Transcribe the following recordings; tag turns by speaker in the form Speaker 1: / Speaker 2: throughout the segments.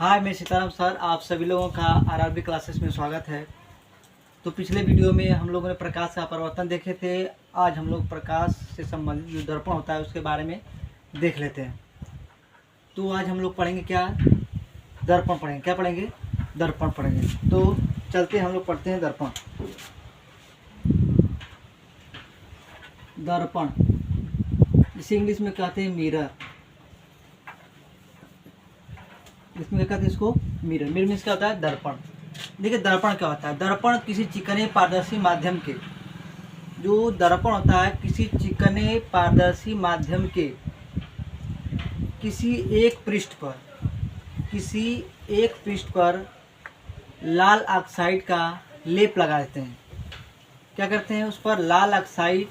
Speaker 1: हाय, मैं सीताराम सर, आप सभी लोगों का आरआरबी क्लासेस में स्वागत है। तो पिछले वीडियो में हम लोगों ने प्रकाश का परावर्तन देखे थे। आज हम लोग प्रकाश से संबंधित जो दर्पण होता है उसके बारे में देख लेते हैं। तो आज हम लोग पढ़ेंगे क्या? दर्पण पढ़ेंगे। क्या पढ़ेंगे? दर्पण पढ़ेंगे। तो चलते हम लोग पढ़ते हैं दर्पण। दर्पण जिसे इंग्लिश में कहते हैं मिरर। इसमें कहते हैं इसको मिरर। मिरर मीन्स क्या होता है? दर्पण। देखिए दर्पण क्या होता है? दर्पण किसी चिकने पारदर्शी माध्यम के, जो दर्पण होता है किसी चिकने पारदर्शी माध्यम के किसी एक पृष्ठ पर लाल ऑक्साइड का लेप लगा देते हैं। क्या करते हैं? उस पर लाल ऑक्साइड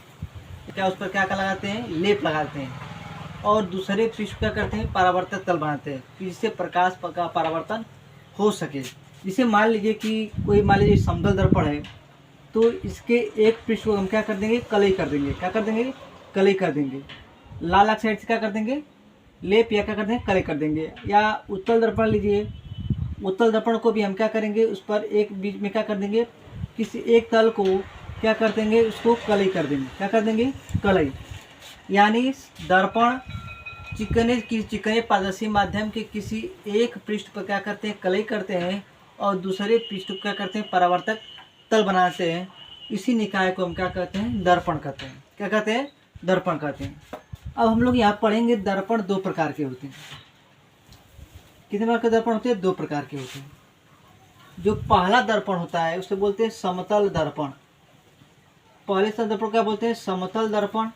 Speaker 1: उस पर क्या लगाते हैं? लेप लगाते हैं। और दूसरे पृष्ठ क्या करते हैं? परावर्तक तल बनाते हैं जिससे प्रकाश का परावर्तन हो सके। जिसे मान लीजिए कि समतल दर्पण है, तो इसके एक पृष्ठ को हम क्या कर देंगे? कलई कर देंगे। क्या कर देंगे? कलई कर देंगे। लाल ऑक्साइड से क्या कर देंगे? लेप या क्या कर देंगे? कलई कर देंगे। या उत्तल दर्पण लीजिए, उत्तल दर्पण को भी हम क्या करेंगे? उस पर एक बीच में क्या कर देंगे? किसी एक तल को क्या कर देंगे? उसको कलई कर देंगे। क्या कर देंगे? कलई। यानी दर्पण चिकने पारदर्शी माध्यम के किसी एक पृष्ठ पर क्या करते हैं? कलई करते हैं और दूसरे पृष्ठ को क्या करते हैं? परावर्तक तल बनाते हैं। इसी निकाय को हम क्या कहते हैं? दर्पण कहते हैं। क्या कहते हैं? दर्पण कहते हैं। अब हम लोग यहाँ पढ़ेंगे दर्पण दो प्रकार के होते हैं। कितने प्रकार के दर्पण होते हैं? दो प्रकार के होते हैं। जो पहला दर्पण होता है उसे बोलते हैं समतल दर्पण। पहले दर्पण क्या बोलते हैं? समतल दर्पण,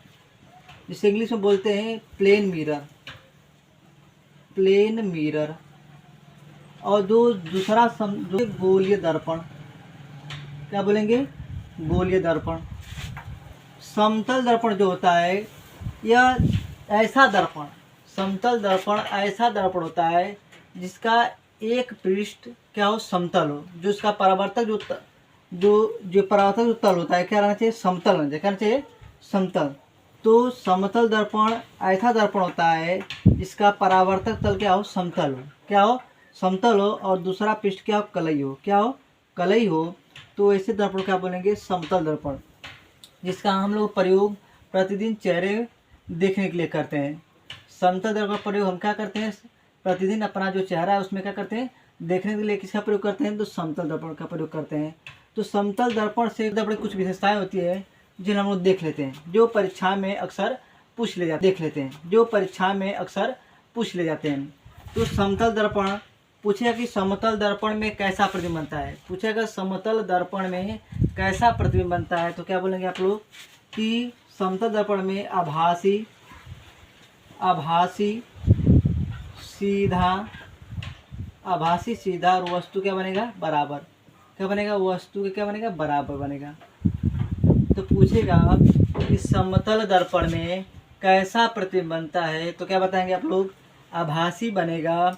Speaker 1: जिसे इंग्लिश में बोलते हैं प्लेन मिरर। और जो दूसरा जो गोलीय दर्पण, क्या बोलेंगे? गोलीय दर्पण। समतल दर्पण जो होता है यह ऐसा दर्पण, समतल दर्पण ऐसा दर्पण होता है जिसका एक पृष्ठ क्या हो? समतल हो। जो इसका परावर्तक जो परावर्तक तल होता है क्या रहना चाहिए? समतल रहना चाहिए। क्या रहना चाहिए? समतल। तो समतल दर्पण ऐसा दर्पण होता है जिसका परावर्तक तल क्या हो? समतल हो। क्या हो? समतल हो। और दूसरा पृष्ठ क्या हो? कलई हो। क्या हो? कलई हो। तो ऐसे दर्पण क्या बोलेंगे? समतल दर्पण, जिसका हम लोग प्रयोग प्रतिदिन चेहरे देखने के लिए करते हैं। समतल दर्पण का प्रयोग हम क्या करते हैं? प्रतिदिन अपना जो चेहरा है उसमें क्या करते हैं? देखने के लिए किसका प्रयोग करते हैं? तो समतल दर्पण का प्रयोग करते हैं। तो समतल दर्पण से दर्पण कुछ विशेषताएं होती है जिन्हें हम लोग देख लेते हैं, जो परीक्षा में अक्सर पूछ ले जाते हैं। तो समतल दर्पण पूछेगा कि समतल दर्पण में कैसा प्रतिबिंब बनता है। पूछेगा समतल दर्पण में कैसा प्रतिबिंब बनता है, तो क्या बोलेंगे आप लोग कि समतल दर्पण में आभासी सीधा और वस्तु क्या बनेगा? बराबर। क्या बनेगा? वस्तु के क्या बनेगा? बराबर बनेगा। तो पूछेगा कि समतल दर्पण में कैसा प्रतिबिंब बनता है, तो क्या बताएंगे आप लोग? आभासी बनेगा,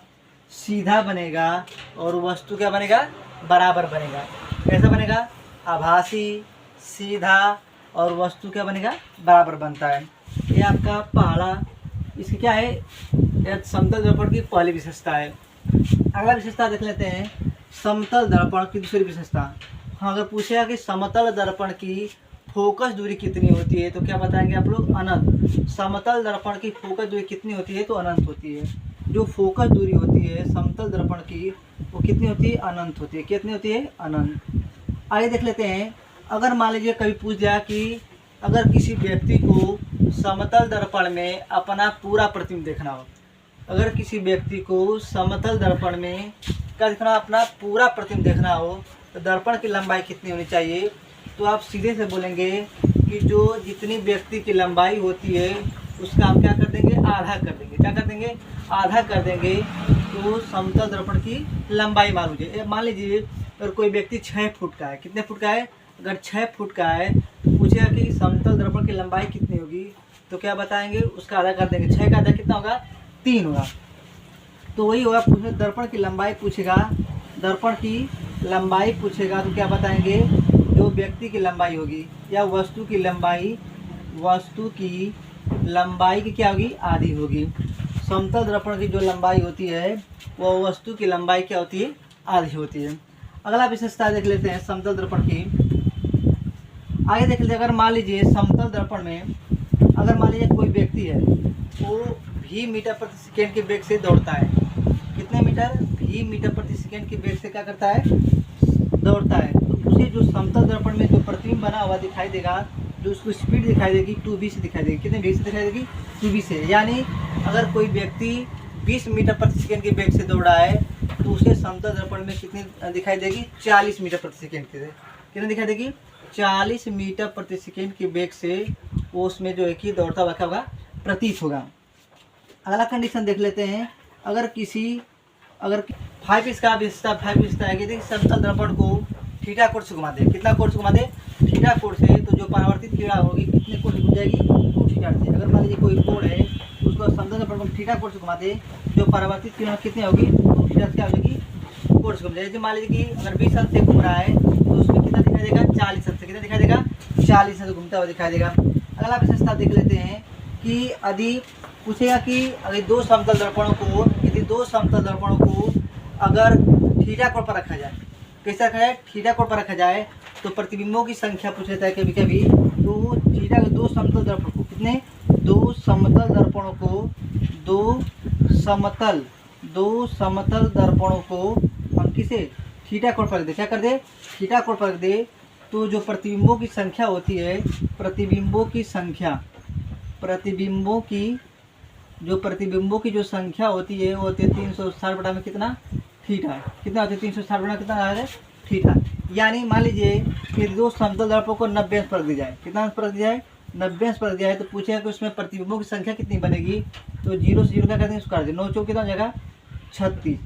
Speaker 1: सीधा बनेगा और वस्तु क्या बनेगा? बराबर बनेगा। कैसा बनेगा? आभासी, सीधा और वस्तु क्या बनेगा? बराबर बनता है। ये आपका पहला, इसकी क्या है? यह समतल दर्पण की पहली विशेषता है। अगला विशेषता देख लेते हैं, समतल दर्पण की दूसरी विशेषता। हाँ, अगर पूछेगा कि समतल दर्पण की फोकस दूरी कितनी होती है, तो क्या बताएंगे आप लोग? अनंत। समतल दर्पण की फोकस दूरी कितनी होती है? तो अनंत होती है। जो फोकस दूरी होती है समतल दर्पण की, वो कितनी होती है? अनंत होती है। कितनी होती है? अनंत। आगे देख लेते हैं, अगर मान लीजिए कभी पूछ जाए कि अगर किसी व्यक्ति को समतल दर्पण में अपना पूरा प्रतिबिंब देखना हो, अगर किसी व्यक्ति को समतल दर्पण में क्या देखना, अपना पूरा प्रतिबिंब देखना हो, तो दर्पण की लंबाई कितनी होनी चाहिए? तो आप सीधे से बोलेंगे कि जो जितनी व्यक्ति की लंबाई होती है उसका हम क्या कर देंगे? आधा कर देंगे। क्या कर देंगे? आधा कर देंगे। तो समतल दर्पण की लंबाई मान लीजिए अगर कोई व्यक्ति 6 फुट का है। कितने फुट का है? अगर 6 फुट का है तो पूछेगा कि समतल दर्पण की लंबाई कितनी होगी, तो क्या बताएंगे? उसका आधा कर देंगे। 6 का आधा कितना होगा? 3 होगा। तो वही होगा, दर्पण की लंबाई पूछेगा, तो क्या बताएंगे? जो व्यक्ति की लंबाई होगी या वस्तु की लंबाई की क्या होगी? आधी होगी। समतल दर्पण की जो लंबाई होती है वो वस्तु की लंबाई क्या होती है, आधी होती है। अगला विशेषता देख लेते हैं समतल दर्पण की। आगे देख लेते हैं, अगर मान लीजिए समतल दर्पण में अगर मान लीजिए कोई व्यक्ति है वो v मीटर प्रति सेकेंड के वेग से दौड़ता है। कितने मीटर? v मीटर प्रति सेकेंड के वेग से क्या करता है, दौड़ता है। तो उसे जो समतल दर्पण में जो प्रतिबिंब बना हुआ दिखाई देगा, जो उसको स्पीड दिखाई देगी 2v से दिखाई देगी। कितने वेग से दिखाई देगी? 2v से। यानी अगर कोई व्यक्ति 20 मीटर प्रति सेकेंड के वेग से दौड़ रहा है तो उसे समतल दर्पण में कितनी दिखाई देगी? 40 मीटर प्रति सेकेंड के। कितने दिखाई देगी? 40 मीटर प्रति सेकेंड के वेग से वो उसमें जो है कि दौड़ता हुआ क्या होगा, प्रतीत होगा। अगला कंडीशन देख लेते हैं, अगर 5 इसका विशेषता 5 विशेषता है कि देखिए समतल दर्पण को थीटा कोण से घुमा दे। कितना कोण से घुमा दे? थीटा कोण से। तो जो परावर्तित किरण होगी कितने कोण से घूम जाएगी? 2 थीटा से। अगर मान लीजिए कोई कोण है तो उसको समतल दर्पण को थीटा कोण से घुमा दे, जो परावर्तित किरण कितनी होगी? 2 थीटा से क्या हो जाएगी? कोण से घूम जाएगी। मान लीजिए कि अगर 20 अंश से घूम रहा है तो उसमें कितना दिखाई देगा? 40 अंश से। कितना दिखाई देगा? 40 अंश घूमता हुआ दिखाई देगा। अगला विशेषता देख लेते हैं कि यदि पूछेगा कि अगर दो समतल दर्पणों को अगर थीटा कोण पर रखा जाए, कैसा रखा जाए? थीटा कोण पर रखा जाए तो प्रतिबिंबों की संख्या पूछ लेता है कभी कभी। तो थीटा के दो समतल दर्पण को कितने? दो समतल दर्पणों को हम किसे? थीटा कोण पर रख दे। क्या कर दे? थीटा कोण पर रख दे। तो जो प्रतिबिंबों की संख्या होती है, प्रतिबिंबों की जो संख्या होती है वो होती है 360 बटा में कितना? थीटा। कितना होता है? 360 बटा कितना आ रहा है? थीटा। यानी मान लीजिए कि दो समतल दर्पणों को 90 अंश पर रख दी जाए। कितना अंश पर रख दिया है? 90 अंश पर रख दिया है। तो पूछेगा कि उसमें प्रतिबिंबों की संख्या कितनी बनेगी? तो 0 से 0 क्या कर देंगे? उसको काट दें। 9 चौक कितना हो जाएगा? 36।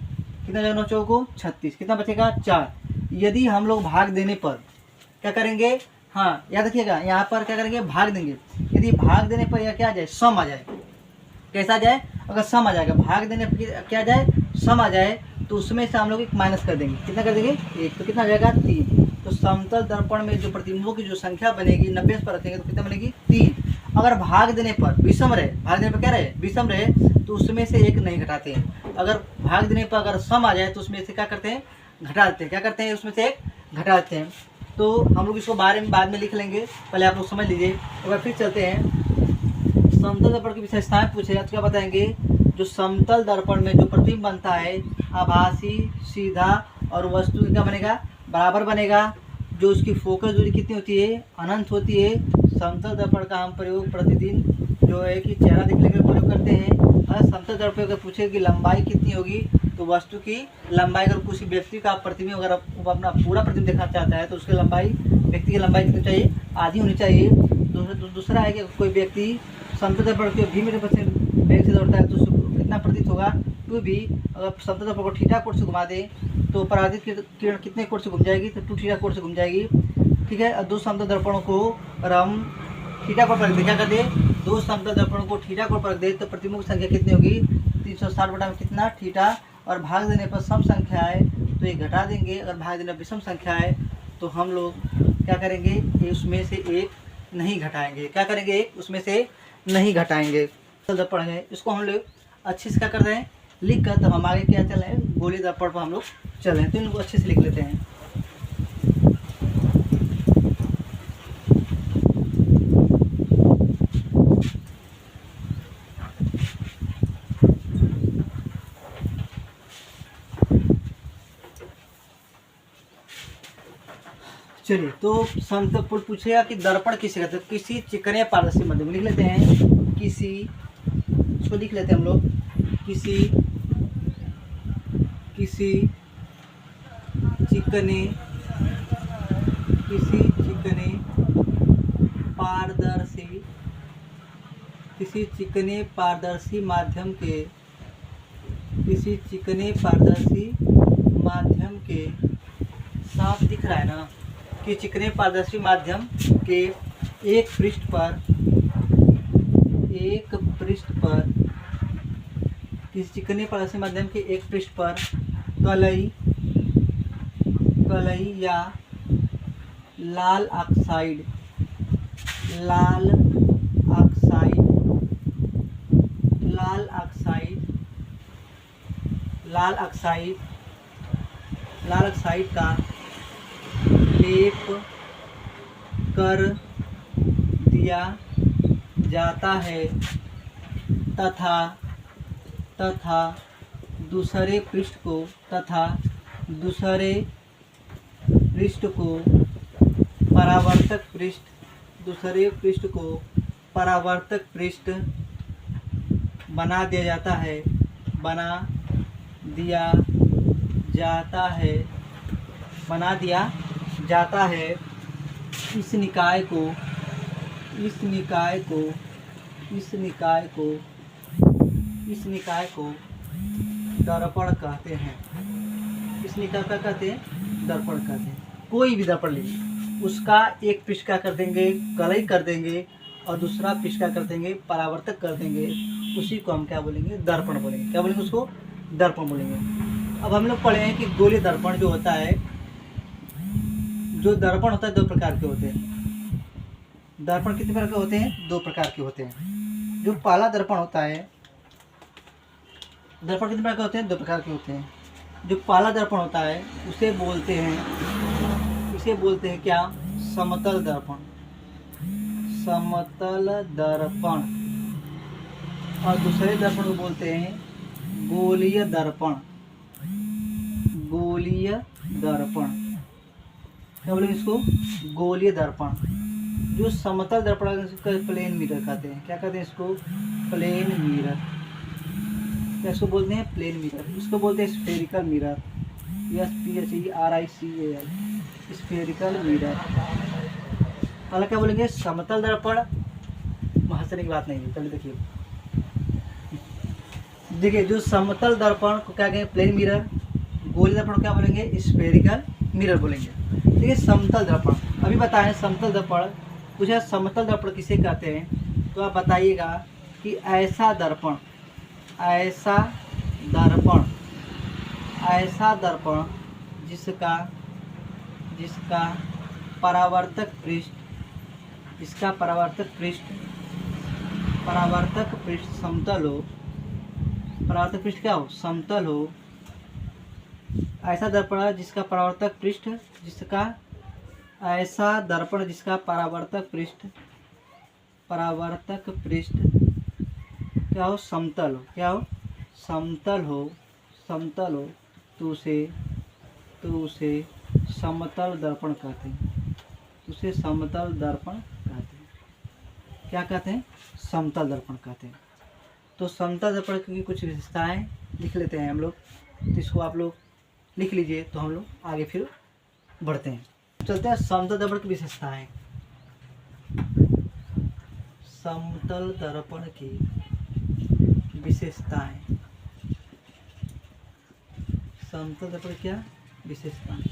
Speaker 1: कितना जाएगा? 9 चौक को 36। कितना बचेगा? 4। यदि हम लोग भाग देने पर क्या करेंगे? हाँ याद रखिएगा, यहाँ पर क्या करेंगे? भाग देंगे। यदि भाग देने पर यह क्या आ जाए? सम आ जाए। कैसा आ जाए? अगर सम आ जाएगा, भाग देने पर क्या आ जाए? सम आ जाए, तो उसमें से हम लोग एक माइनस कर देंगे। कितना कर देंगे? 1। तो कितना हो जाएगा? 3। तो समतल दर्पण में जो प्रतिबिंबों की जो संख्या बनेगी 90 अंश पर रखेंगे तो कितना बनेगी? 3। अगर भाग देने पर विषम रहे, भाग देने पर क्या रहे? विषम रहे, तो उसमें से एक नहीं घटाते हैं। अगर भाग देने पर अगर सम आ जाए तो उसमें से क्या करते हैं? घटा देते हैं। क्या करते हैं? उसमें से एक घटा देते हैं। तो हम लोग इसको बारे में बाद में लिख लेंगे, पहले आप लोग समझ लीजिए। एक बार फिर चलते हैं। समतल दर्पण की विशेषताएं पूछेगा तो क्या बताएंगे? जो समतल दर्पण में जो प्रतिबिंब बनता है आभासी, सीधा और वस्तु क्या बनेगा? बराबर बनेगा। जो उसकी फोकस दूरी कितनी होती है? अनंत होती है। समतल दर्पण का हम प्रयोग प्रतिदिन जो है कि चेहरा देखने के लिए प्रयोग करते हैं। अगर समतल दर्पण का पूछे कि लंबाई कितनी होगी, तो वस्तु की लंबाई, अगर किसी व्यक्ति का प्रतिबिंब अगर अपना पूरा प्रतिबिंब देखना चाहता है तो उसकी लंबाई, व्यक्ति की लंबाई कितनी चाहिए? आधी होनी चाहिए। दूसरा है कि कोई व्यक्ति समतल दर्पण के 20 मीटर प्रति वेग से दौड़ता है तो उसको कितना प्रतीत होगा? 2v। अगर समतल दर्पण को थीटा कोण से घुमा दे तो परावर्तित किरण कितने कोण से घूम जाएगी? तो 2 थीटा कोण से घूम जाएगी। ठीक है। दो समतल दर्पणों को और हम थीटा कोण पर रख दे। क्या कर दे? दो समतल दर्पणों को थीटा कोण पर रख दे तो प्रतिबिंबों की संख्या कितनी होगी? 360 बटा में कितना? थीटा। और भाग देने पर सम संख्या है तो ये घटा देंगे। अगर भाग देने पर विषम संख्या है तो हम लोग क्या करेंगे? उसमें से एक नहीं घटाएंगे। क्या करेंगे? एक उसमें से नहीं घटाएंगे। दर्पण है, इसको हम लोग अच्छे से क्या कर रहे हैं? लिख कर तब हम आगे क्या चल रहे हैं? गोलीय दर्पण पर हम लोग चल रहे हैं। तो इनको अच्छे से लिख लेते हैं। चलिए, तो समतल पूछेगा कि दर्पण किसे कहते हैं? किसी चिकने पारदर्शी माध्यम लिख लेते हैं। किसी, इसको लिख लेते हैं हम लोग। किसी चिकने पारदर्शी माध्यम के साफ दिख रहा है ना कि चिकने पारदर्शी माध्यम के एक पृष्ठ किसी चिकने पारदर्शी माध्यम के एक पृष्ठ पर कलई या लाल ऑक्साइड लाल ऑक्साइड का लेप कर दिया जाता है तथा दूसरे पृष्ठ को परावर्तक पृष्ठ बना दिया जाता है। इस निकाय को दर्पण कहते हैं। इस निकाय का कहते हैं दर्पण कहते हैं। कोई भी दर्पण लीजिए, उसका एक पृष्ठ क्या कर देंगे, गलई कर देंगे, और दूसरा पृष्ठ क्या कर देंगे, परावर्तक कर देंगे। उसी को हम क्या बोलेंगे, दर्पण बोलेंगे। क्या बोलेंगे, उसको दर्पण बोलेंगे। अब हम लोग पढ़े हैं कि गोलीय दर्पण जो होता है, जो दर्पण होता है दो प्रकार के होते हैं। दर्पण कितने प्रकार के होते हैं, दो प्रकार के होते हैं। जो पहला दर्पण होता है, दर्पण कितने प्रकार के होते हैं, दो प्रकार के होते हैं। जो पहला दर्पण होता है उसे बोलते हैं क्या, समतल दर्पण। और दूसरे दर्पण को बोलते हैं गोलीय दर्पण। क्या बोलेंगे इसको, गोलीय दर्पण। जो समतल दर्पण प्लेन मिरर कहते हैं। क्या कहते हैं इसको, प्लेन मिरर। क्या इसको बोलते हैं, प्लेन मिरर। इसको बोलते हैं spherical mirror, SPHERICAL, spherical mirror. पहला क्या बोलेंगे, समतल दर्पण। हंसने की बात नहीं है, चलिए देखिए जो समतल दर्पण को क्या कहेंगे, प्लेन मिरर। गोलीय दर्पण को क्या बोलेंगे, स्फेरिकल मिरर बोलेंगे। देखिए समतल दर्पण, अभी बताएं समतल दर्पण। पूछा समतल दर्पण किसे कहते हैं, तो आप बताइएगा कि ऐसा दर्पण जिसका परावर्तक पृष्ठ समतल हो। परावर्तक पृष्ठ क्या हो, समतल हो। ऐसा दर्पण जिसका परावर्तक पृष्ठ क्या हो, समतल हो। क्या हो, समतल हो, तो उसे समतल दर्पण कहते हैं। क्या कहते हैं, समतल दर्पण कहते हैं। तो समतल दर्पण की कुछ विशेषताएं लिख लेते हैं हम लोग। तो इसको आप लोग लिख लीजिए, तो हम लोग आगे फिर बढ़ते हैं। चलते हैं समतल दर्पण की विशेषताएं। समतल दर्पण की विशेषताएं। समतल दर्पण क्या विशेषताएं,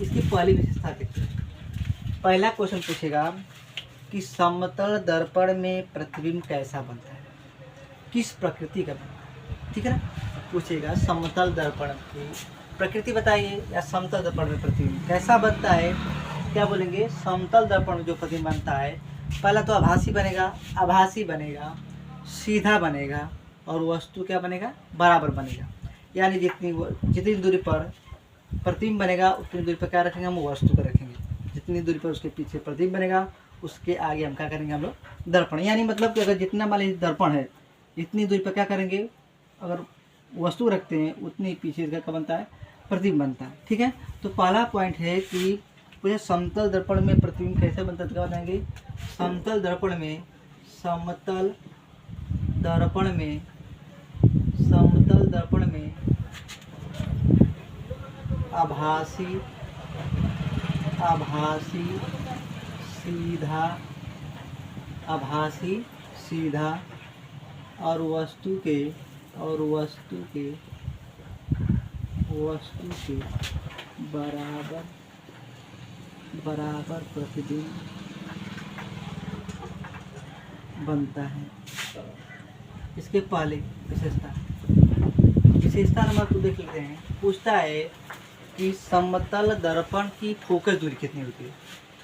Speaker 1: इसकी पहली विशेषता देखते हैं। पहला क्वेश्चन पूछेगा कि समतल दर्पण में प्रतिबिंब कैसा बनता है, किस प्रकृति का बनता है। ठीक है ना, पूछेगा समतल दर्पण की प्रकृति बताइए, या समतल दर्पण में प्रतिबिंब कैसा बनता है। क्या बोलेंगे, समतल दर्पण में जो प्रतिबिंब बनता है, पहला तो आभासी बनेगा, सीधा बनेगा, और वस्तु क्या बनेगा, बराबर बनेगा। यानी जितनी दूरी पर प्रतिबिंब बनेगा उतनी दूरी पर क्या रखेंगे, हम वस्तु को रखेंगे। जितनी दूरी पर उसके पीछे प्रतिबिंब बनेगा उसके आगे हम क्या करेंगे, हम लोग दर्पण। यानी मतलब कि अगर जितना मान लीजिए दर्पण है, इतनी दूरी पर क्या करेंगे, अगर वस्तु रखते हैं उतनी पीछे क्या बनता है, प्रतिबिंब बनता है। ठीक है, तो पहला पॉइंट है कि मुझे समतल दर्पण में प्रतिबिंब कैसे बनता है, क्या बताएंगे। समतल दर्पण में आभासी, सीधा और वस्तु के बराबर प्रतिबिंब बनता है। इसके पहले विशेषता नंबर 2 देख लेते हैं। पूछता है कि समतल दर्पण की फोकस दूरी कितनी होती है।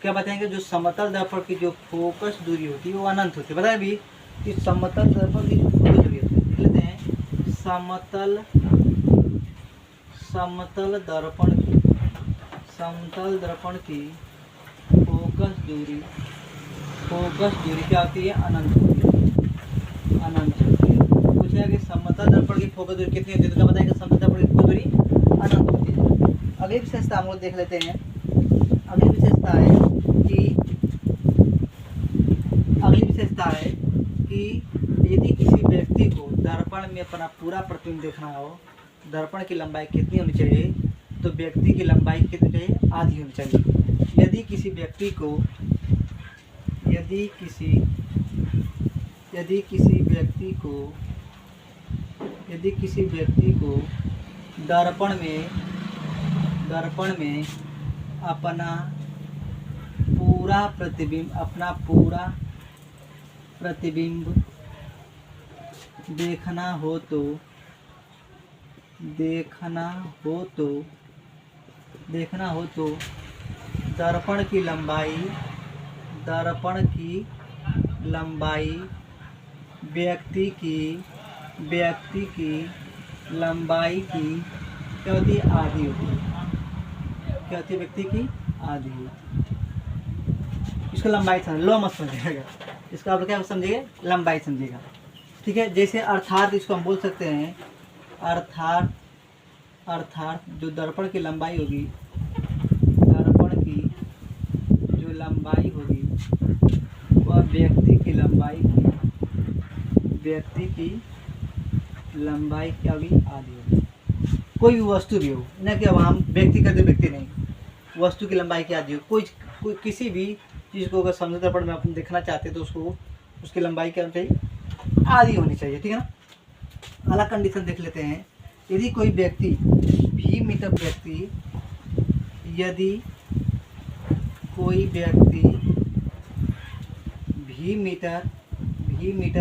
Speaker 1: क्या बताएंगे, जो समतल दर्पण की जो फोकस दूरी होती है वो अनंत होती है। बताए भी कि समतल दर्पण की जो फोकस दूरी होती है, लिख लेते हैं समतल दर्पण की फोकस दूरी क्या होती है? अनंत होती है। अनंत होती है। पूछेगा कि समतल दर्पण की फोकस दूरी कितनी होती है, तो क्या बताएंगे? समतल दर्पण की फोकस दूरी अनंत होती है। अगली विशेषता हम लोग देख लेते हैं। अगली विशेषता है कि यदि किसी व्यक्ति को दर्पण में अपना पूरा प्रतिबिंब देखना हो, दर्पण की लंबाई कितनी होनी चाहिए? तो व्यक्ति की लंबाई कितनी चाहिए? आधी होनी चाहिए। यदि किसी व्यक्ति को दर्पण में अपना पूरा प्रतिबिंब देखना हो तो दर्पण की लंबाई व्यक्ति की लंबाई की क्या होती है? आधी होती है। क्या होती है? व्यक्ति की आधी होती है। इसको लंबाई समझ लो, मत समझिएगा। इसका आप क्या समझिए? लंबाई समझिएगा। ठीक है। जैसे अर्थात इसको हम बोल सकते हैं, अर्थात जो दर्पण की लंबाई होगी, वह व्यक्ति की लंबाई क्या होगी? आधी होगी। कोई भी वस्तु भी हो ना, कि अब हम व्यक्ति करते व्यक्ति नहीं, वस्तु की लंबाई की आधी हो। कोई किसी भी चीज़ को अगर समतल दर्पण में अपन देखना चाहते हैं तो उसकी लंबाई क्या होनी चाहिए? आधी होनी चाहिए। ठीक है ना। अगला कंडीशन देख लेते हैं। यदि कोई व्यक्ति भी मीटर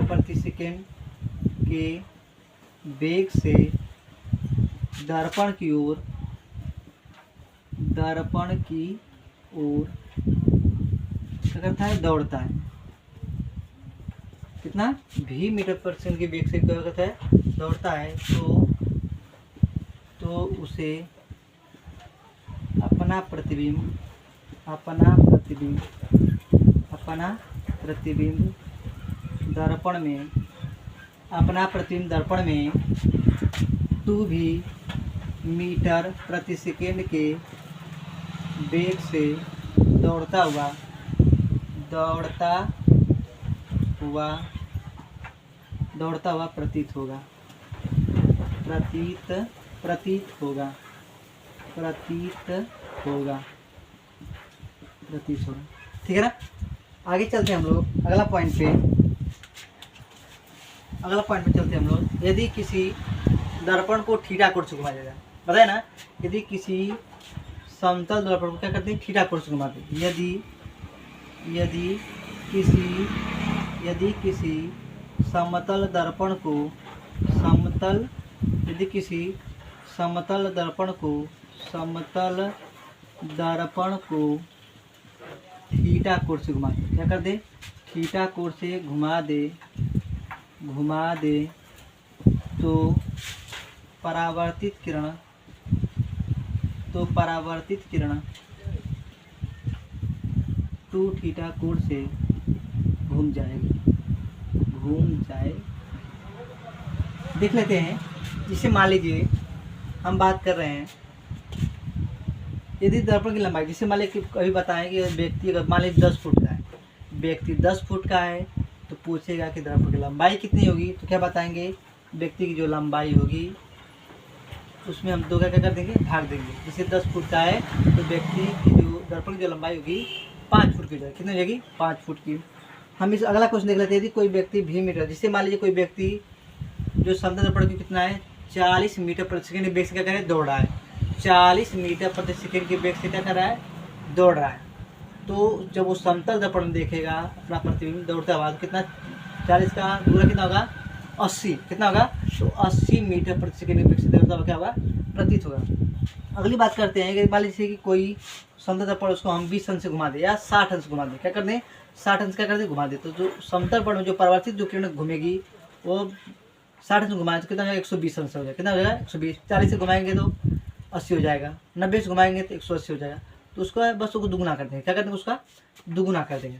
Speaker 1: प्रति सेकेंड के वेग से दर्पण की ओर क्या करता है? दौड़ता है। कितना? भी मीटर प्रति सेकेंड के वेग से क्या करता है? दौड़ता है। तो उसे अपना प्रतिबिंब दर्पण में 2 भी मीटर प्रति सेकेंड के वेग से दौड़ता हुआ प्रतीत होगा। ठीक है ना। आगे चलते हैं हम लोग अगला पॉइंट पे चलते हैं हम लोग। यदि किसी दर्पण को थीटा कोण से घुमाया जाए, बताए ना, यदि किसी समतल दर्पण को क्या करते हैं? थीटा कोण से घुमाते हैं। यदि किसी समतल दर्पण को थीटा कोण से घुमा दे, क्या कर दे? थीटा कोण से घुमा दे तो परावर्तित किरण 2 थीटा कोण से घूम जाए। देख लेते हैं। जिसे मान लीजिए हम बात कर रहे हैं, यदि दर्पण की लंबाई, जिसे मान लीजिए कभी बताएं कि व्यक्ति अगर मान लीजिए 10 फुट का है, व्यक्ति 10 फुट का है, तो पूछेगा कि दर्पण की लंबाई कितनी होगी? तो क्या बताएंगे? व्यक्ति की जो लंबाई होगी उसमें हम 2 का क्या कर देंगे? भाग देंगे। जैसे 10 फुट का है तो व्यक्ति की जो दर्पण की जो लंबाई होगी 5 फुट की हो जाएगी। कितनी हो जाएगी? 5 फुट की। हम इस अगला क्वेश्चन देख लेते हैं। यदि कोई व्यक्ति भी मीटर, जिससे मान लीजिए कोई व्यक्ति जो समतल दर्पण की कितना है? 40 मीटर प्रति सेकेंड के वेग से क्या कर रहा है? दौड़ रहा है। 40 मीटर प्रति सेकेंड के वेग से क्या कर रहा है? दौड़ रहा है। तो जब वो समतल दर्पण में देखेगा अपना प्रतिबिंब दौड़ता हुआ, तो कितना? 40 का दूरा कितना होगा? 80। कितना होगा? तो 80 मीटर प्रति सेकेंड के वेग से दौड़ता हुआ क्या होगा? प्रतीत होगा। अगली बात करते हैं कि मान लीजिए कि कोई समतल दर्पण उसको हम 20 अंश से घुमा दे या 60 अंश घुमा दे, क्या कर दें? 60 अंश क्या कर दे? घुमा दे। तो जो समतल दर्पण में जो परावर्तित जो किरण घूमेगी वो 60 से घुमाएं तो कितना हो जाएगा 120 अंश हो जाएगा। कितना हो जाएगा 120। 40 से घुमाएंगे तो 80 हो जाएगा। 90 से घुमाएंगे तो 180 हो जाएगा। तो उसका बस उसको दुगुना कर देंगे। क्या करते हैं उसका दुगुना कर देंगे।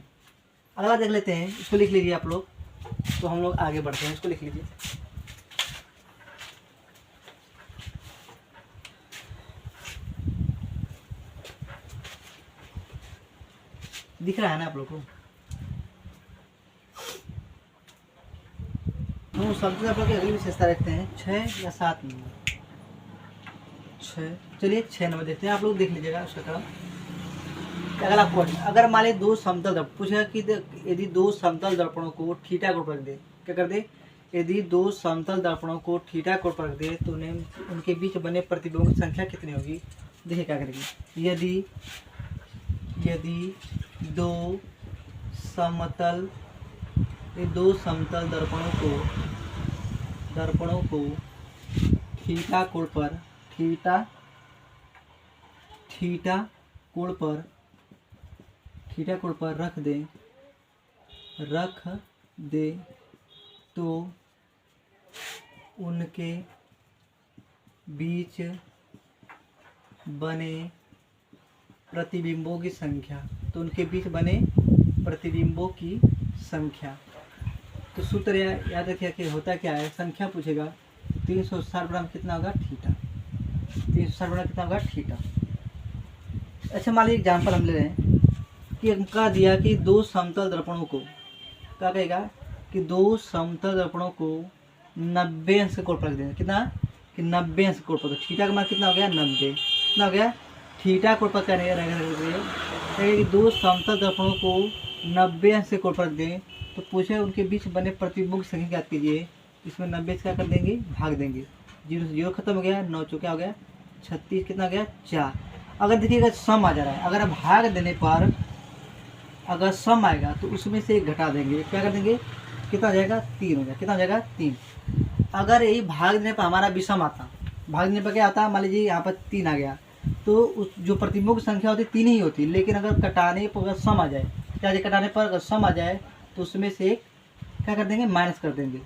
Speaker 1: अगला देख लेते हैं, इसको लिख लीजिए आप लोग। तो हम लोग आगे बढ़ते हैं, इसको लिख लीजिए। दिख रहा है ना आप लोग को? हम सबसे आप लोग की अगली विशेषता रखते हैं 6 या 7 नंबर। 6, चलिए 6 नंबर देखते हैं। आप लोग देख लीजिएगा उसका क्रम। अगला क्वेश्चन, अगर मान लीजिए दो समतल दर्पण पूछेगा कि यदि दो समतल दर्पणों को थीटा कोण पर रख दे, क्या कर दे, यदि दो समतल दर्पणों को थीटा कोण पर रख दे तो उनके बीच बने प्रतिबिंबों की संख्या कितनी होगी। देखिए क्या करेंगे। यदि दो समतल दर्पणों को थीटा कोण पर रख दे तो उनके बीच बने प्रतिबिंबों की संख्या। तो सूत्र याद रखिए कि होता क्या है, संख्या पूछेगा 360 बराबर कितना होगा थीटा। 360 बराबर कितना होगा थीटा। अच्छा मान लीजिए एग्जाम्पल हम ले रहे हैं कि हमका दिया कि दो समतल दर्पणों को, क्या कहेगा कि दो समतल दर्पणों को 90 अंश कोण पर रख देंगे। कितना कि 90 अंश कोण पर। थीटा का मान कितना हो गया 90। कितना हो गया थीटा कोण पर करेंगे। दो समतल दर्पणों को 90 अंश से कोण पर रख दें तो पूछे उनके बीच बने प्रतिबिंबों की संख्या ज्ञात कीजिए। इसमें 90 से क्या कर देंगे भाग देंगे। 0 से 0 खत्म हो गया। 9 चौका हो गया 36। कितना हो गया 4। अगर देखिएगा सम आ जा रहा है, अगर भाग देने पर अगर सम आएगा तो उसमें से एक घटा देंगे। क्या कर देंगे कितना हो जाएगा 3 हो जाएगा। कितना हो जाएगा 3। अगर यही भाग देने पर हमारा विषम आता, भाग देने पर क्या आता, मान लीजिए यहाँ पर 3 आ गया तो उस जो प्रतिबिंबों की संख्या होती 3 ही होती। लेकिन अगर कटाने पर अगर सम आ जाए, क्या कटाने पर अगर सम आ जाए तो उसमें से एक क्या कर देंगे माइनस कर देंगे।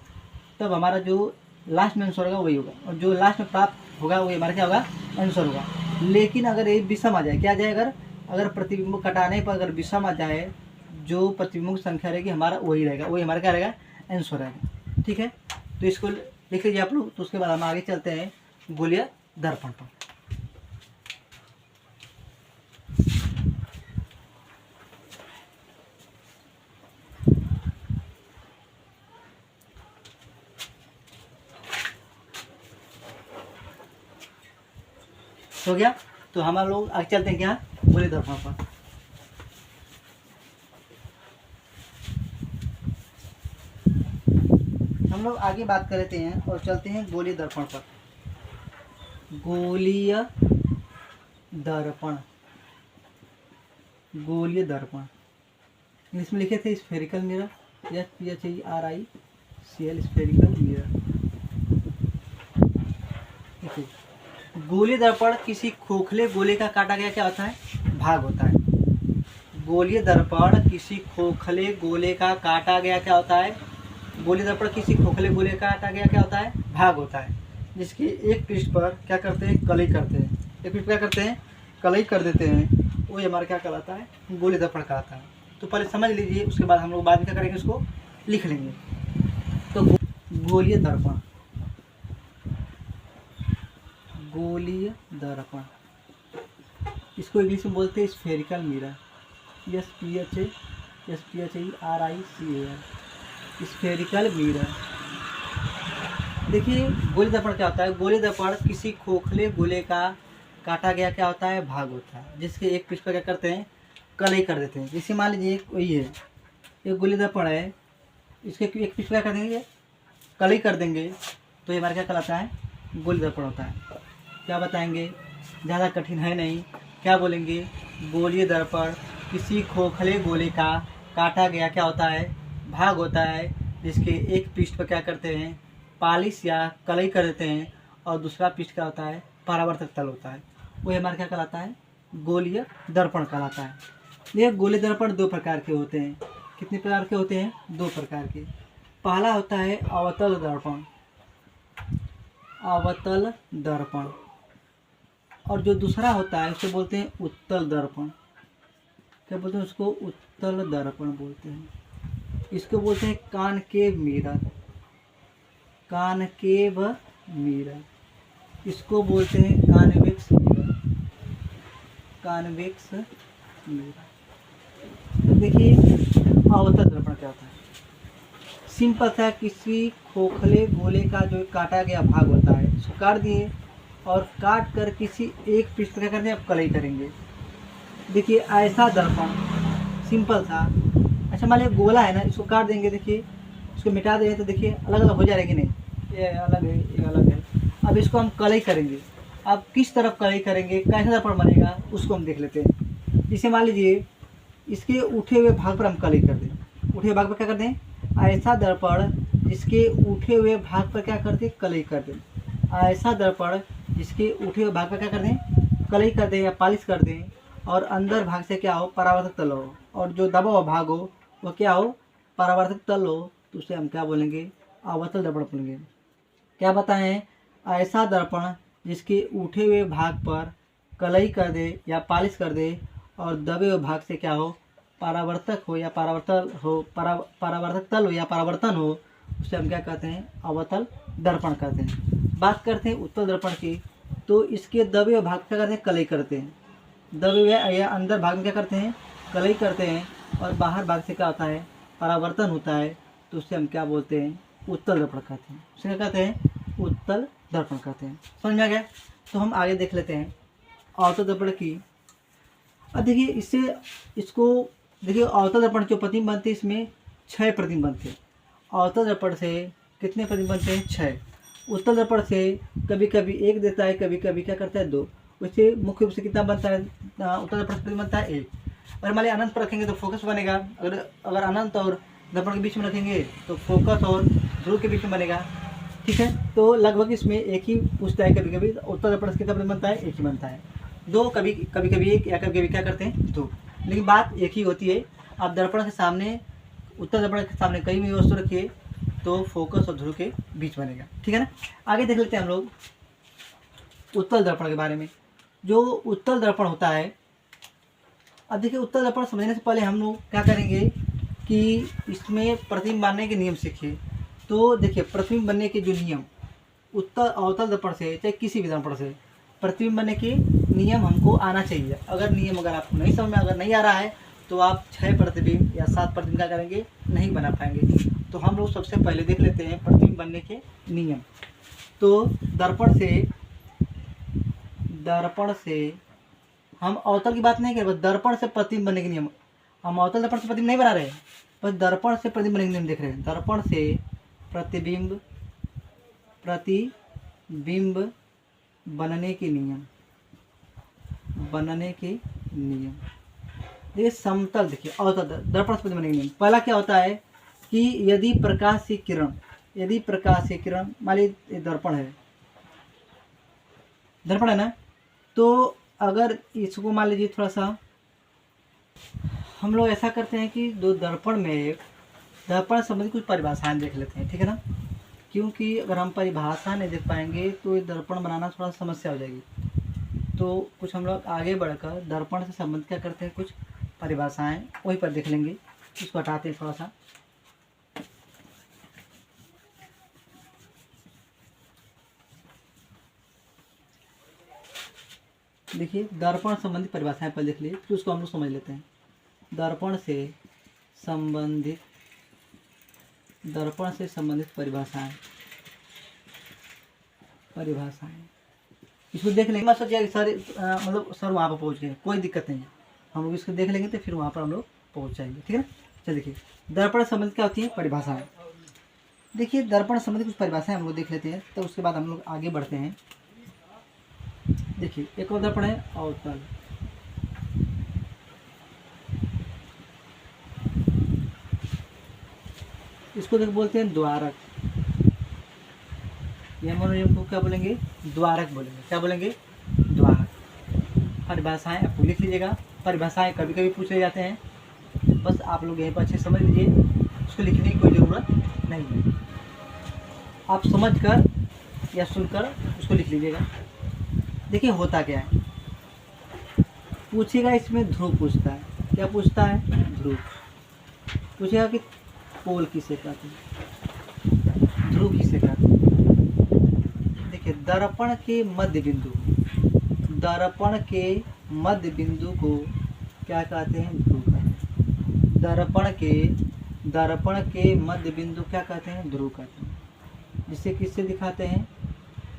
Speaker 1: तब हमारा जो लास्ट में आंसर होगा वही होगा, और जो लास्ट में प्राप्त होगा वही हमारा क्या होगा आंसर होगा। लेकिन अगर ये विषम आ जाए, क्या आ जाए, अगर प्रतिबिंब कटाने पर अगर विषम आ जाए, जो प्रतिबिंबों की संख्या रहेगी हमारा वही रहेगा, वही हमारा क्या रहेगा आंसर रहेगा। ठीक है, तो इसको लिख लीजिए आप लोग। तो उसके बाद हम आगे चलते हैं गोलीय दर्पण पर। हो गया, तो हम लोग आगे चलते हैं क्या गोलीय दर्पण पर। हम लोग आगे बात कर लेते हैं और चलते हैं गोलीय दर्पण पर। गोलीय दर्पण, गोलीय दर्पण इसमें लिखे थे spherical mirror, SPHERICAL spherical mirror. गोलीय दर्पण किसी खोखले गोले का काटा गया क्या होता है भाग होता है। गोलीय दर्पण किसी खोखले गोले का काटा गया क्या होता है, गोलीय दर्पण किसी खोखले गोले का काटा गया क्या होता है भाग होता है। जिसकी एक पृष्ठ पर क्या करते हैं कलई करते हैं, एक पृष्ठ पर क्या करते हैं कलई कर देते हैं, वो हमारा क्या कहलाता है गोलीय दर्पण कहलाता है। तो पहले समझ लीजिए, उसके बाद हम लोग बाद में क्या करेंगे उसको लिख लेंगे। तो गोलीय दर्पण, गोलीय दर्पण इसको इंग्लिश में बोलते हैं spherical mirror, SPHERICAL spherical mirror. देखिए गोलीय दर्पण क्या होता है, गोलीय दर्पण किसी खोखले गोले का काटा गया क्या होता है भाग होता है। जिसके एक पृष्ठ पर क्या करते हैं कलई कर देते हैं। जैसे मान लीजिए वही है एक गोलीय दर्पण है, इसके एक पृष्ठ पर क्या कर देंगे कलई कर देंगे तो ये हमारा क्या कहलाता है गोलीय दर्पण होता है। क्या बताएंगे, ज़्यादा कठिन है नहीं, क्या बोलेंगे गोलीय दर्पण किसी खोखले गोले का काटा गया क्या होता है भाग होता है। जिसके एक पृष्ठ पर क्या करते हैं पालिश या कलई कर देते हैं और दूसरा पृष्ठ क्या होता है परावर्तक तल होता है, वो हमारा क्या कहलाता है गोलीय दर्पण कहलाता है। ये गोलीय दर्पण दो प्रकार के होते हैं। कितने प्रकार के होते हैं दो प्रकार के। पहला होता है अवतल दर्पण, अवतल दर्पण। और जो दूसरा होता है उसको बोलते हैं उत्तल दर्पण। क्या बोलते हैं उसको? उत्तल दर्पण बोलते हैं। इसको बोलते हैं कॉनकेव मिरर। कॉनकेव मिरर, इसको बोलते हैं कॉन्वेक्स मिरर। Convex mirror. तो देखिए अवतल दर्पण क्या होता है? सिंपल सा, किसी खोखले गोले का जो काटा गया भाग होता है उसको काट दिए और काट कर किसी एक पृष्ठ पर क्या करते हैं, आप कलई करेंगे। देखिए ऐसा दर्पण सिंपल सा। अच्छा मान लीजिए गोला है ना, इसको काट देंगे, देखिए इसको मिटा देंगे तो देखिए अलग अलग हो जाएगा कि नहीं? ये अलग है, ये अलग है। अब इसको हम कलई करेंगे। अब किस तरफ कलई करेंगे, कैसा दर्पण बनेगा उसको हम देख लेते हैं। जैसे मान लीजिए इसके उठे हुए भाग पर हम कलई कर दें। उठे हुए भाग पर क्या कर दें? ऐसा दर्पण जिसके उठे हुए भाग पर क्या कर दें, कलई कर दें। ऐसा दर्पण जिसके उठे हुए भाग पर क्या कर दें, कलई कर दें या पॉलिश कर दें, और अंदर भाग से क्या हो, परावर्तक तल हो, और जो दबा हुआ भाग हो वो क्या हो, परावर्तक तल हो, तो उसे हम क्या बोलेंगे, अवतल दर्पण बोलेंगे। क्या बताएं? ऐसा दर्पण जिसके उठे हुए भाग पर कलई कर दे या पॉलिश कर दे और दबे हुए भाग से क्या हो, परावर्तक हो या परावर्तक तल हो या परावर्तन हो, उसे हम क्या कहते हैं, अवतल दर्पण कहते हैं। बात करते हैं उत्तल दर्पण की, तो इसके दबे हुए भाग क्या करते हैं, कलई करते हैं। दबे हुए या अंदर भाग में क्या करते हैं, कलई करते हैं, और बाहर भाग से क्या होता है, परावर्तन होता है, तो उससे हम क्या बोलते हैं, उत्तल दर्पण कहते हैं। उसे क्या कहते हैं, उत्तल दर्पण कहते हैं। समझ में आ गया? तो हम आगे देख लेते हैं अवतल दर्पण की। अब देखिए इसको देखिए, अवतल दर्पण जो प्रतिबिंब बनते हैं इसमें 6 प्रतिबिंब बनते हैं। अवतल दर्पण से कितने प्रतिबिंब बनते हैं, 6। उत्तल दर्पण से कभी कभी 1 देता है, कभी कभी क्या करता है, 2। वैसे मुख्य रूप से कितना बनता है, उत्तल दर्पण से प्रतिबिंब बनता है 1। अगर मान लिया अनंत पर रखेंगे तो फोकस बनेगा। अगर अनंत और दर्पण के बीच में रखेंगे तो फोकस और ध्रुव के बीच में बनेगा। ठीक है, तो लगभग इसमें एक ही पूछता है, कभी कभी उत्तल दर्पण से कितना प्रतिबिंब बनता है, 1 ही बनता है। 2 कभी कभी 1 या कभी कभी क्या करते हैं, 2, लेकिन बात एक ही होती है। आप दर्पण के सामने, उत्तल दर्पण के सामने कहीं भी वस्तु रखिए तो फोकस और ध्रुव के बीच बनेगा। ठीक है ना? आगे देख लेते हैं हम लोग उत्तल दर्पण के बारे में। जो उत्तल दर्पण होता है, अब देखिए उत्तल दर्पण समझने से पहले हम लोग क्या करेंगे कि इसमें प्रतिबिंब बनने के नियम सीखिए। तो देखिए प्रतिबिंब बनने के जो नियम, उत्तल अवतल दर्पण से चाहे किसी भी दर्पण से प्रतिबिंब बनने के नियम हमको आना चाहिए। अगर आपको नहीं समझ में, अगर नहीं आ रहा है तो आप 6 प्रतिबिंब या 7 प्रतिबिंब क्या करेंगे, नहीं बना पाएंगे। तो हम लोग सबसे पहले देख लेते हैं प्रतिबिंब बनने के नियम। तो दर्पण से हम अवतल की बात नहीं कर रहे, बस दर्पण से प्रतिबिंब बनने के नियम। हम अवतल दर्पण से प्रतिबिंब नहीं बना रहे, बस दर्पण से प्रतिबिंब बनने के नियम देख रहे हैं। दर्पण से प्रतिबिंब बनने के नियम। ये समतल, देखिए अवतल दर्पण से प्रतिबिंब बनने के नियम। पहला क्या होता है कि यदि प्रकाश की किरण, मान लीजिए दर्पण है ना, तो अगर इसको मान लीजिए थोड़ा सा हम लोग ऐसा करते हैं कि दो दर्पण संबंधित कुछ परिभाषाएं देख लेते हैं। ठीक है ना? क्योंकि अगर हम परिभाषा नहीं देख पाएंगे तो ये दर्पण बनाना थोड़ा समस्या हो जाएगी। तो कुछ हम लोग आगे बढ़कर दर्पण से संबंधित क्या करते हैं, कुछ परिभाषाएं वहीं पर देख लेंगे। इसको हटाते हैं थोड़ा सा। देखिए दर्पण संबंधित परिभाषाएं पर देख लीजिए, फिर उसको हम लोग समझ लेते हैं। दर्पण से संबंधित परिभाषाएं इसको देख लेंगे। मत सोचिए सर सर वहाँ पर पहुँच गए, कोई दिक्कत नहीं है, हम लोग इसको देख लेंगे तो फिर वहाँ पर हम लोग पहुँच जाएंगे। ठीक है ना? चलिए देखिए दर्पण संबंधित क्या होती है, परिभाषाएं। देखिए दर्पण संबंधित कुछ परिभाषाएं हम लोग देख लेते हैं, तो उसके बाद हम लोग आगे बढ़ते हैं। देखिए एक और दर्पण है अवतल। इसको देख बोलते हैं द्वारक। यमन को क्या बोलेंगे, द्वारक बोलेंगे। क्या बोलेंगे, द्वारक। परिभाषाएं आपको लिख लीजिएगा। परिभाषाएं कभी कभी पूछे जाते हैं, बस आप लोग यहीं पर अच्छे समझ लीजिए, उसको लिखने की कोई ज़रूरत नहीं है। आप समझ कर या सुनकर उसको लिख लीजिएगा। देखिए होता क्या है, पूछेगा इसमें ध्रुव पूछता है, क्या पूछता है, ध्रुव पूछेगा कि पोल किसे कहते हैं, ध्रुव किसे कहते हैं। देखिए दर्पण के मध्य बिंदु, दर्पण के मध्य बिंदु को क्या कहते हैं, ध्रुव कहते हैं। दर्पण के मध्य बिंदु क्या कहते हैं, ध्रुव कहते हैं। जिसे किससे दिखाते हैं,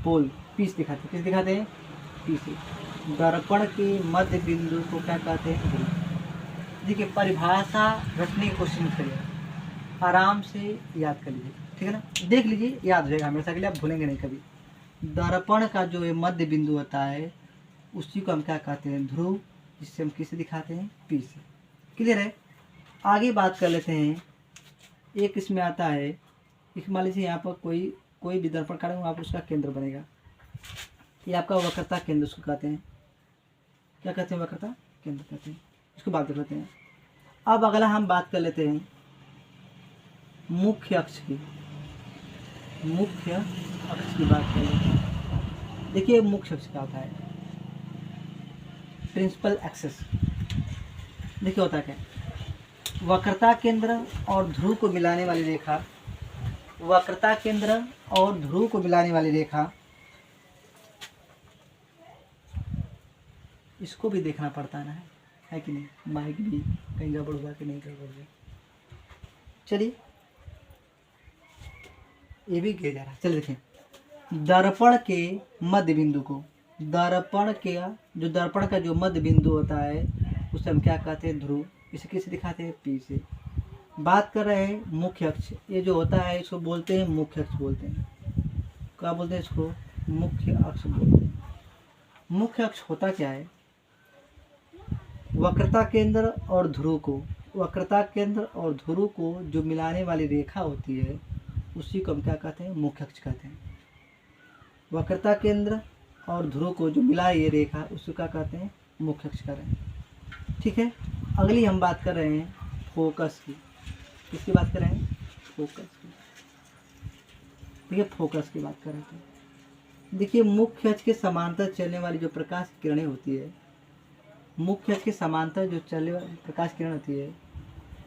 Speaker 1: पोल, पीस दिखाते हैं, किस दिखाते हैं, पीस। दर्पण के मध्य बिंदु को क्या कहते हैं, ध्रुव। देखिए परिभाषा रखने की कोशिश करिए, आराम से याद कर लीजिए, ठीक है ना, देख लीजिए, याद हो जाएगा हमेशा के लिए, आप भूलेंगे नहीं कभी। दर्पण का जो मध्य बिंदु होता है उसी को हम क्या कहते हैं, ध्रुव, जिससे हम किसे दिखाते हैं, पी से। क्लियर है। आगे बात कर लेते हैं। एक इसमें आता है, एक मान लीजिए यहाँ पर कोई भी दर्पण काटेंगे आप उसका केंद्र बनेगा, ये आपका वक्रता केंद्र उसको कहते हैं, क्या कहते हैं, वक्रता केंद्र कहते हैं। इसको बात कर लेते हैं। अब अगला हम बात कर लेते हैं मुख्य अक्ष की, मुख्य अक्ष की बात कर लेते हैं। देखिए मुख्य अक्ष क्या होता है, प्रिंसिपल एक्सिस। देखिए होता क्या है, वक्रता केंद्र और ध्रुव को मिलाने वाली रेखा, वक्रता केंद्र और ध्रुव को मिलाने वाली रेखा, इसको भी देखना पड़ता है कि नहीं, माइक भी कहीं गड़बड़ हुआ कि नहीं गड़बड़ हुआ। चलिए ये भी गिर जा रहा है। चलिए देखें, दर्पण के मध्य बिंदु को, दर्पण के जो दर्पण का जो मध्य बिंदु होता है उसे हम क्या कहते हैं, ध्रुव। इसे किसे दिखाते हैं, पी से। बात कर रहे हैं मुख्य अक्ष, ये जो होता है इसको बोलते हैं मुख्य अक्ष बोलते हैं। क्या बोलते हैं इसको, मुख्य अक्ष बोलते हैं। मुख्य अक्ष होता क्या है, वक्रता केंद्र और ध्रुव को, वक्रता केंद्र और ध्रुव को जो मिलाने वाली रेखा होती है उसी को हम क्या कहते हैं, मुख्य अक्ष कहते हैं। वक्रता केंद्र और ध्रुव को जो मिला ये रेखा उसको क्या कहते हैं, मुख्य अक्ष कर रहे हैं। ठीक है। अगली हम बात कर रहे हैं फोकस की। किसकी बात कर रहे हैं, फोकस की। ठीक है, फोकस की बात कर रहे थे। देखिए मुख्य अक्ष के समांतर चलने वाली जो प्रकाश किरणें होती है, मुख्य अक्ष के समांतर जो चलने वाली प्रकाश किरण होती है,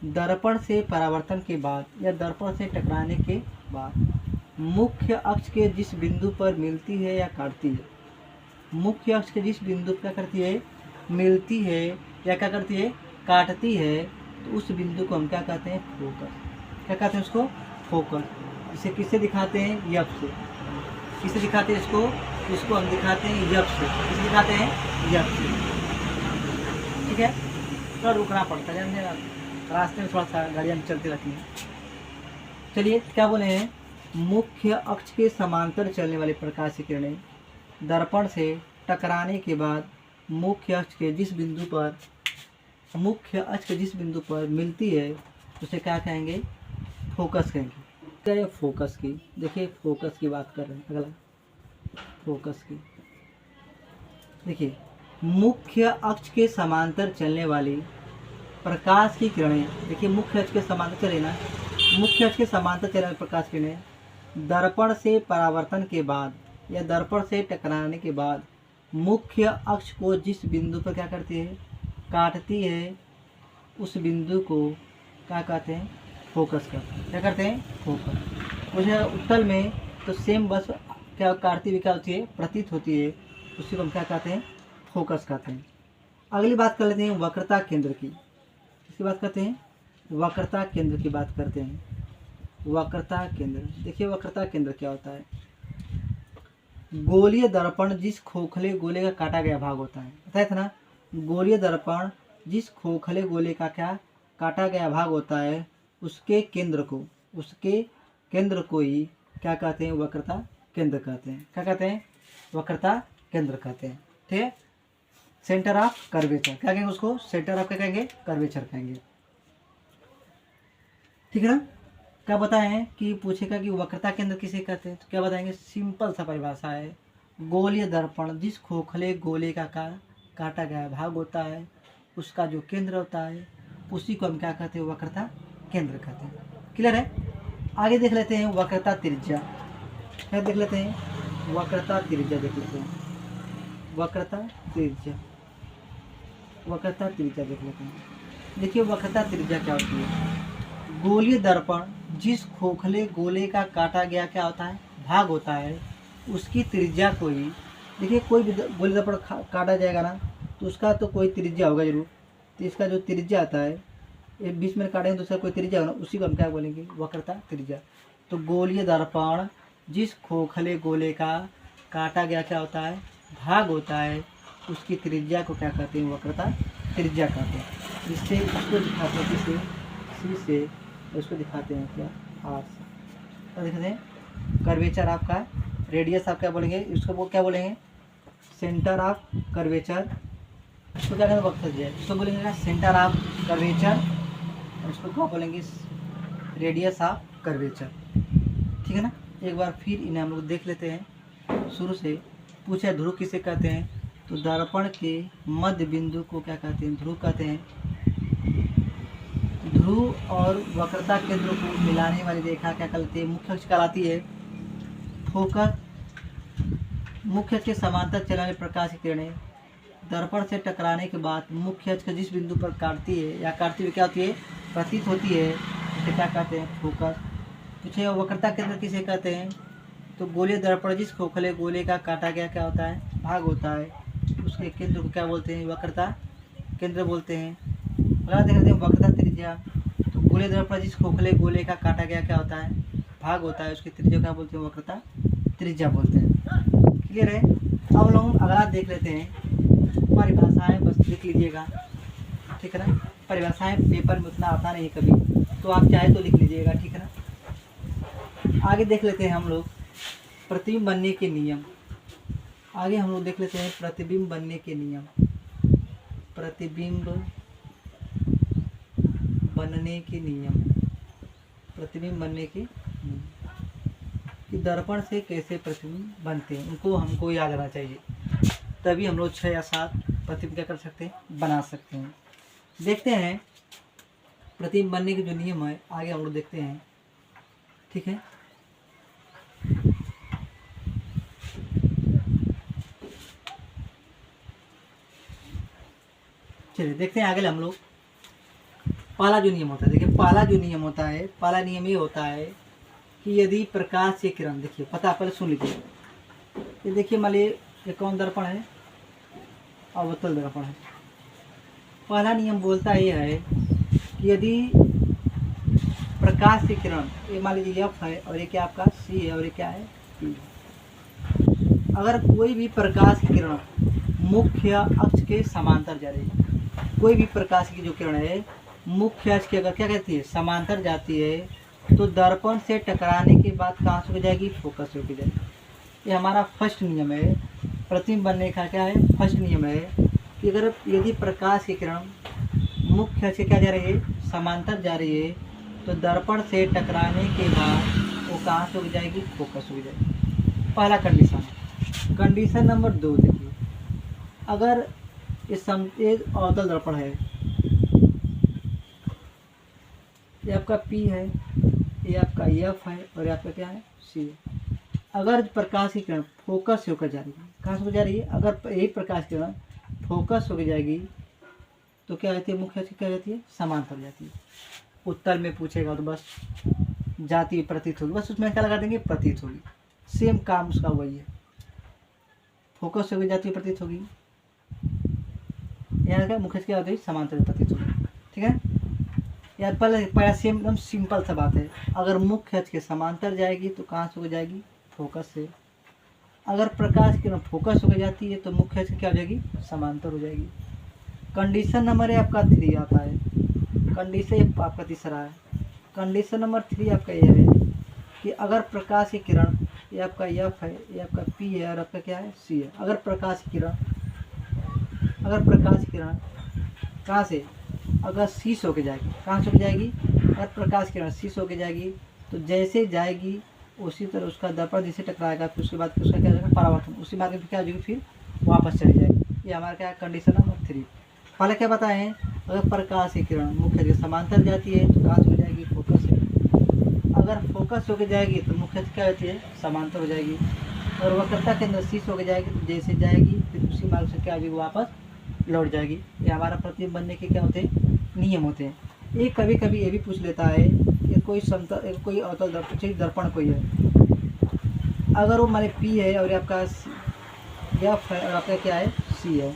Speaker 1: दर्पण से परावर्तन के बाद या दर्पण से टकराने के बाद मुख्य अक्ष के जिस बिंदु पर मिलती है या काटती है, मुख्य अक्ष के जिस बिंदु पर क्या करती है, मिलती है या क्या करती है, काटती है, तो उस बिंदु को हम क्या कहते हैं, फोकस। क्या कहते हैं उसको, फोकस। इसे किससे दिखाते हैं, यफ से। किससे दिखाते हैं इसको, इसको हम दिखाते हैं यफ से। किससे दिखाते हैं, यफ से। ठीक है, थोड़ा रुकना पड़ता है, रास्ते में थोड़ा सा गाड़ियाँ चलती रहती हैं। चलिए क्या बोले हैं, मुख्य अक्ष के समांतर चलने वाली प्रकाश की किरणें दर्पण से टकराने के बाद मुख्य अक्ष के जिस बिंदु पर, मुख्य अक्ष के जिस बिंदु पर मिलती है उसे क्या कहेंगे, फोकस कहेंगे। क्या है फोकस की, देखिए फोकस की बात कर रहे हैं। अगला फोकस की, देखिए मुख्य अक्ष के समांतर चलने वाली प्रकाश की किरणें, देखिए मुख्य अक्ष के समांतर चले ना, मुख्य अक्ष के समांतर चलने वाली प्रकाश की किरणें दर्पण से परावर्तन के बाद या दर्पण से टकराने के बाद मुख्य अक्ष को जिस बिंदु पर क्या करती है, काटती है, उस बिंदु को क्या कहते हैं, फोकस करते हैं। क्या करते हैं, फोकस। मुझे उत्तल में तो सेम बस क्या काटती हुई क्या होती है, प्रतीत होती है, उसी को हम क्या कहते हैं, फोकस कहते हैं। अगली बात कर लेते हैं वक्रता केंद्र की। इसकी बात करते हैं, वक्रता केंद्र की बात करते हैं। वक्रता केंद्र, देखिए वक्रता केंद्र क्या होता है, गोलीय दर्पण जिस खोखले गोले का काटा गया भाग होता है, बताया था ना, गोलीय दर्पण जिस खोखले गोले का क्या काटा गया भाग होता है उसके केंद्र को, उसके केंद्र को ही क्या कहते हैं, वक्रता केंद्र कहते हैं। क्या कहते हैं, वक्रता केंद्र कहते हैं। ठीक है, सेंटर ऑफ कर्वेचर क्या कहेंगे उसको, सेंटर ऑफ क्या कहेंगे, कर्वेचर कहेंगे। ठीक है ना। क्या बताएं कि पूछेगा कि वक्रता केंद्र किसे कहते हैं, तो क्या बताएंगे, सिंपल सा परिभाषा है, गोलीय दर्पण जिस खोखले गोले का काटा गया भाग होता है उसका जो केंद्र होता है उसी को हम क्या कहते हैं, वक्रता केंद्र कहते हैं। क्लियर है। आगे देख लेते हैं वक्रता त्रिज्या। क्या देख लेते हैं, वक्रता त्रिज्या देख लेते हैं। वक्रता त्रिज्या, वक्रता त्रिज्या देख लेते हैं। देखिए वक्रता त्रिज्या क्या होती है। गोलीय दर्पण जिस खोखले गोले का काटा गया क्या होता है, भाग होता है, उसकी त्रिज्या को ही, देखिए कोई भी गोलीय दर्पण काटा जाएगा ना तो उसका तो कोई त्रिज्या होगा जरूर। तो इसका जो त्रिज्या आता है, ये बीच में काटेंगे तो उसका कोई त्रिज्या होगा ना, उसी को हम क्या बोलेंगे, वक्रता त्रिज्या। तो गोलीय दर्पण जिस खोखले गोले का काटा गया क्या होता है, भाग होता है, उसकी त्रिज्या को क्या कहते हैं, वक्रता त्रिज्या कहते हैं। इससे इसको दिखाते हैं किसे, सी से, उसको दिखाते हैं क्या, आर से। तो देखते हैं कर्वेचर आपका, रेडियस आप क्या बोलेंगे, इसको वो क्या बोलेंगे, सेंटर ऑफ कर्वेचर। इसको क्या कहते हैं, वक्रता त्रिज्या। इसको बोलेंगे क्या, सेंटर ऑफ कर्वेचर। इसको क्या बोलेंगे, रेडियस ऑफ कर्वेचर। ठीक है ना। एक बार फिर इन्हें हम लोग देख लेते हैं शुरू से। पूछा ध्रुव किसे कहते हैं, तो दर्पण के मध्य बिंदु को क्या कहते हैं, ध्रुव कहते हैं। ध्रुव और वक्रता केंद्र को मिलाने वाली रेखा क्या कहलाती है, मुख्य अक्ष कहलाती है। फोकस, मुख्य अक्ष के समांतर चलने वाली प्रकाश की किरणें दर्पण से टकराने के बाद मुख्य अक्ष जिस बिंदु पर काटती है या काटती हुई क्या होती है, प्रतीत होती है, उसे क्या कहते हैं, फोकस। पूछे वक्रता केंद्र किसे कहते हैं, तो गोलीय दर्पण जिस खोखले गोले का काटा गया क्या होता है, भाग होता है, उसके केंद्र को क्या बोलते हैं, वक्रता केंद्र बोलते हैं। अगला देख लेते हैं वक्रता त्रिज्या। तो गोलीय दर्पण जिस खोखले गोले का काटा गया क्या होता है, भाग होता है, उसकी त्रिज्या क्या बोलते हैं, वक्रता त्रिज्या बोलते हैं। क्लियर है। अब लोग अगला देख लेते हैं, परिभाषाएं बस लिख लीजिएगा, ठीक है ना। परिभाषाएं पेपर में उतना आता नहीं कभी, तो आप चाहे तो लिख लीजिएगा, ठीक है ना। आगे देख लेते हैं हम लोग प्रतिबिंब बनने के नियम। आगे हम लोग देख लेते हैं प्रतिबिंब बनने के नियम। प्रतिबिंब बनने के नियम, प्रतिबिंब बनने के नियम, कि दर्पण से कैसे प्रतिबिंब बनते हैं, उनको हमको याद रहना चाहिए, तभी हम लोग 6 या 7 प्रतिबिंब क्या कर सकते हैं, बना सकते हैं। देखते हैं प्रतिबिंब बनने के जो नियम है, आगे हम लोग देखते हैं, ठीक है। चलिए देखते हैं आगे हम लोग। पहला जो नियम होता है, देखिए पहला जो नियम होता है, पहला नियम ये होता है कि यदि प्रकाश से किरण, देखिए पता पहले सुन लीजिए। ये देखिए मान लीजिए ये कौन दर्पण है, अवतल दर्पण है। पहला नियम बोलता ये है कि यदि प्रकाश से किरण, ये मान लीजिए एफ है और ये क्या आपका सी है और ये क्या है पी है। अगर कोई भी प्रकाश की किरण मुख्य अक्ष के समांतर जा रही है, कोई भी प्रकाश की जो किरण है मुख्य अक्ष की अगर क्या कहती है, समांतर जाती है, तो दर्पण से टकराने के बाद कहाँ से हो जाएगी, फोकस हो जाएगी। ये हमारा फर्स्ट नियम है, प्रतिबिंब बनने का क्या है, फर्स्ट नियम है कि अगर यदि प्रकाश की किरण मुख्य अक्ष से क्या जा रही है, समांतर जा रही है, तो दर्पण से टकराने के बाद वो कहाँ से हो जाएगी, फोकस हो जाएगी। पहला कंडीशन। कंडीशन नंबर 2 देखिए, अगर ये अवतल दर्पण है, ये आपका P है, ये आपका F है और ये आपका क्या है, C है। अगर प्रकाश की किरण फोकस होकर जा रही है, कहाँ से जा रही है, अगर यही प्रकाश की किरण फोकस होकर जाएगी तो क्या होती है, मुख्य अक्ष क्या जाती है, समांतर जाती है। उत्तर में पूछेगा तो बस जाती है, प्रतीत होगी, बस उसमें क्या लगा देंगे, प्रतीत होगी। सेम काम उसका वही है, फोकस होकर जाती है, प्रतीत होगी। यहाँ का मुख्य क्या होती है, समांतर प्रतीत होगी, ठीक है। यार पहला सेम एकदम सिंपल सा बात है। अगर मुख्य अक्ष के समांतर जाएगी तो कहाँ से हो जाएगी, फोकस से। अगर प्रकाश की फोकस हो जाती है तो मुख्य अक्ष क्या हो जाएगी, समांतर हो जाएगी। कंडीशन नंबर आपका 3 आता है, कंडीशन आपका तीसरा है। कंडीशन नंबर 3 आपका यह है कि अगर प्रकाश की किरण, ये आपका F है, ये आपका P है और आपका क्या है, C है। अगर प्रकाश की किरण कहाँ से, अगर शीश होके जाएगी, कहाँ से होके जाएगी, अगर प्रकाश की किरण शीश होके जाएगी तो जैसे जाएगी उसी तरह उसका दर्पण जैसे टकराएगा, फिर उसके बाद उसका क्या हो जाएगा, परावर्तन, उसी मार्ग में क्या हो जाएगी, फिर वापस चली जाएगी। ये हमारा क्या है, कंडीशन नंबर 3। पहले क्या बताएं, अगर प्रकाश की किरण मुख्य अक्ष समांतर जाती है तो कहाँ से हो जाएगी, फोकस से। अगर फोकस होकर जाएगी तो मुख्य अक्ष क्या होती है, समांतर हो जाएगी। और वक्रता के अंदर शीर्ष होकर जाएगी तो जैसे जाएगी फिर उसी मार्ग से क्या होगी वो वापस लौट जाएगी। ये हमारा प्रतिबिंब बनने के क्या होते हैं, नियम होते हैं। ये कभी कभी ये भी पूछ लेता है कि कोई समतल कोई अवतल दर्पण कोई है, अगर वो मान पी है और आपका एफ है और आपका क्या है सी है,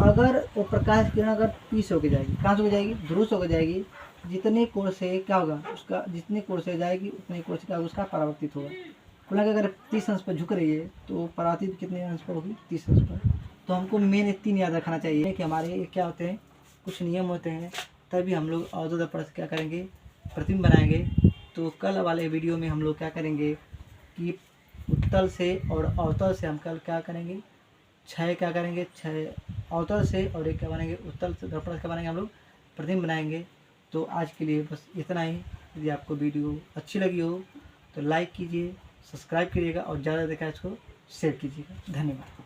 Speaker 1: अगर वो प्रकाश किरण अगर पी से होकर जाएगी, कहाँ से होकर जाएगी, ध्रुव से होकर जाएगी, जितने कोण से क्या होगा उसका, जितने कोण से जाएगी उतने कोण से क्या होगा उसका परावर्तित होगा। बोला कि अगर 30 अंश पर झुक रही है तो परावर्तित कितने अंश पर होगी, 30 अंश पर। तो हमको मेन 3 याद रखना चाहिए कि हमारे क्या होते हैं, कुछ नियम होते हैं, तभी हम लोग अवतल दर्पण से क्या करेंगे, प्रतिबिंब बनाएंगे। तो कल वाले वीडियो में हम लोग क्या करेंगे कि उत्तल से और अवतल से हम कल क्या करेंगे, छः क्या करेंगे, 6 अवतल से और एक क्या बनेंगे उत्तल से दर्पण से क्या बनेंगे हम लोग, प्रतिबिंब बनाएंगे। तो आज के लिए बस इतना ही। यदि आपको वीडियो अच्छी लगी हो तो लाइक कीजिए, सब्सक्राइब कीजिएगा और ज़्यादा देखा इसको शेयर कीजिएगा। धन्यवाद।